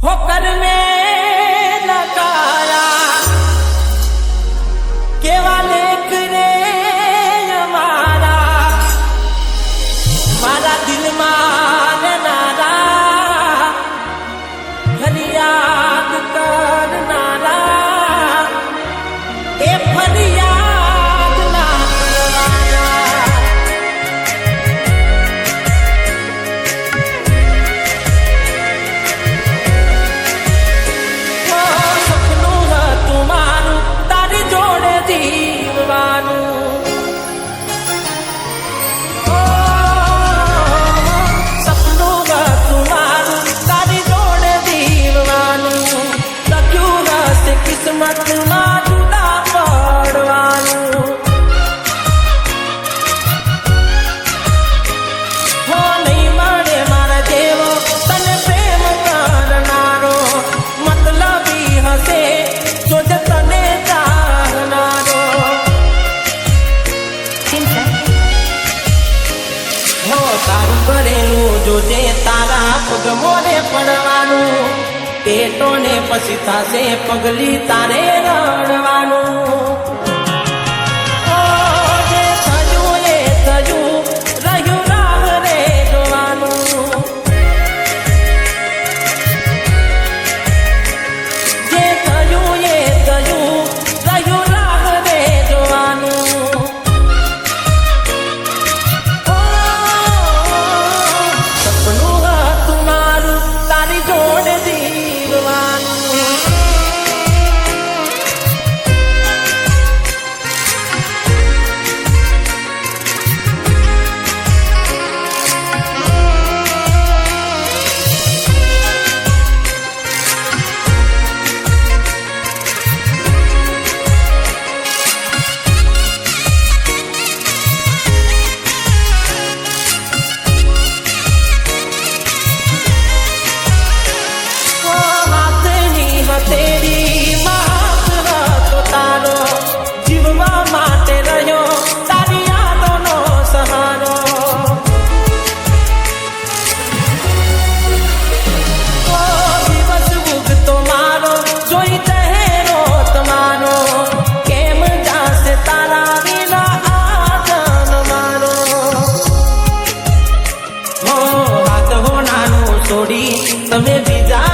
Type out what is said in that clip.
होकर में लगाया केवा लेख रे हमारा मारा दिल मान नारा फरियाद करनारा ए फरियाद ना करवाया किस्मत में जुदा पड़वानु हो नहीं मरे मारा देवो तने प्रेम करनारो मतलबी हसे जो तने चाहनारो हो तारू करेलू जो जे तारा पग मोरे पड़वानु पेटो ने पसी थासे पगली तारे रड़वानु जे थजू ये थजू रहू राह रे जोवानु जे थजू ये थजू रहू राह रे जोवानु सपनू तुम्हारू तारी जोड़ दी तेरी बात तो तारो जीववा माटे रहो तारी यादों नो सहारो ओ दिवस बुग तो मारो जोई चेहरो तुम्हारो केम जासे तारा विना आजन मारो हो हाथ हो नानु छोड़ी तमे बीजा